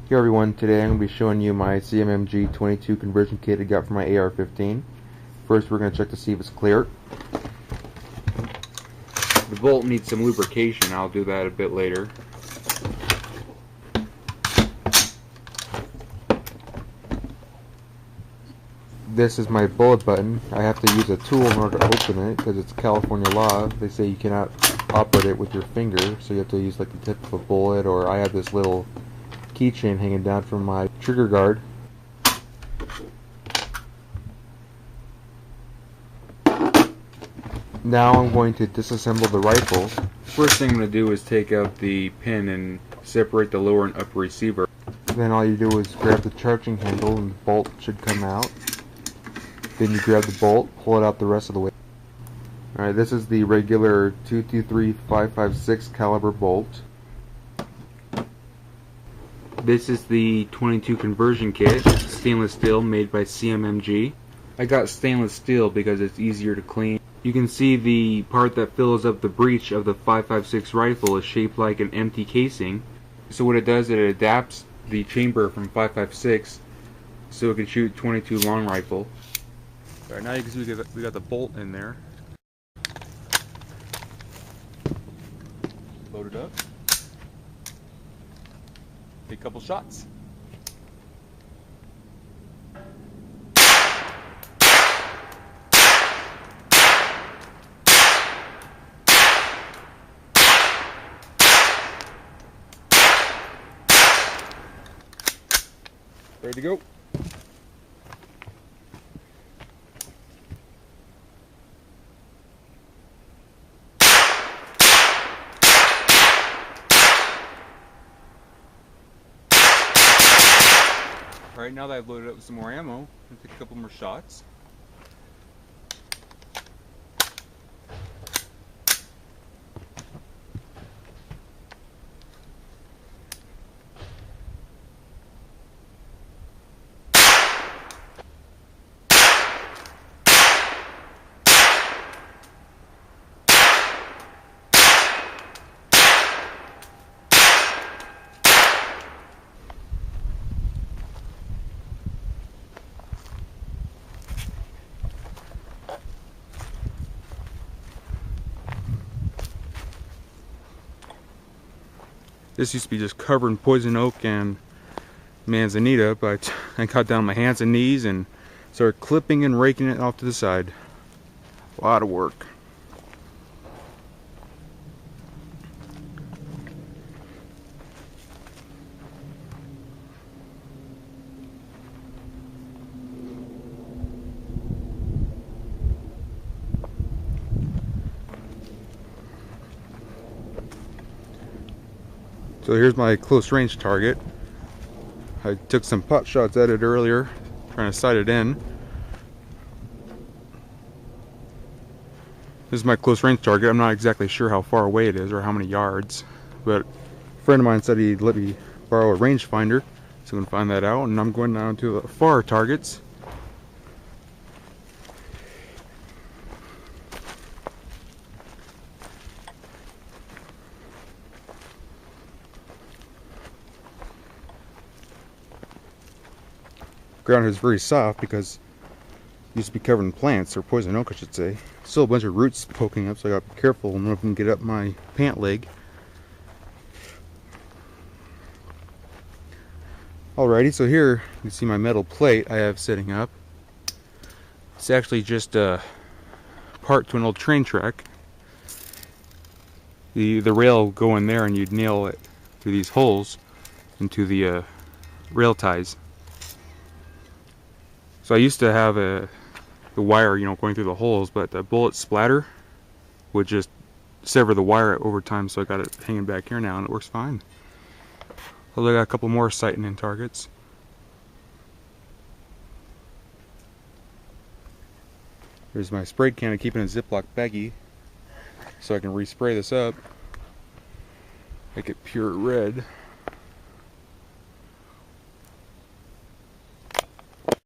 Here everyone, today I'm going to be showing you my CMMG 22 conversion kit I got for my AR-15. First we're going to check to see if it's clear. The bolt needs some lubrication, I'll do that a bit later. This is my bullet button. I have to use a tool in order to open it because it's California law. They say you cannot operate it with your finger, so you have to use like the tip of a bullet, or I have this little keychain hanging down from my trigger guard. Now I'm going to disassemble the rifle. First thing I'm going to do is take out the pin and separate the lower and upper receiver. Then all you do is grab the charging handle and the bolt should come out. Then you grab the bolt, pull it out the rest of the way. Alright, this is the regular 223-556 caliber bolt. This is the 22 conversion kit, stainless steel made by CMMG. I got stainless steel because it's easier to clean. You can see the part that fills up the breech of the 556 rifle is shaped like an empty casing. So what it does, it adapts the chamber from 556 so it can shoot 22 long rifle. Alright, now you can see we got the bolt in there. Load it up. Take a couple shots. Ready to go. Alright, now that I've loaded up with some more ammo, I'm going to take a couple more shots. This used to be just covered in poison oak and manzanita, but I got down on my hands and knees and started clipping and raking it off to the side. A lot of work. So here's my close range target. I took some pot shots at it earlier, trying to sight it in. This is my close range target. I'm not exactly sure how far away it is or how many yards, but a friend of mine said he'd let me borrow a rangefinder, so we can find that out. And I'm going down to the far targets. Ground is very soft because it used to be covered in plants, or poison oak I should say. Still a bunch of roots poking up, so I got to be careful and if I can get up my pant leg. Alrighty, so here you can see my metal plate I have sitting up. It's actually just a part to an old train track. The rail will go in there and you'd nail it through these holes into the rail ties. So I used to have the wire, going through the holes, but the bullet splatter would just sever the wire over time, so I got it hanging back here now, and it works fine. Although I got a couple more sighting in targets. Here's my spray can. I keep it in a Ziploc baggie so I can respray this up, make it pure red.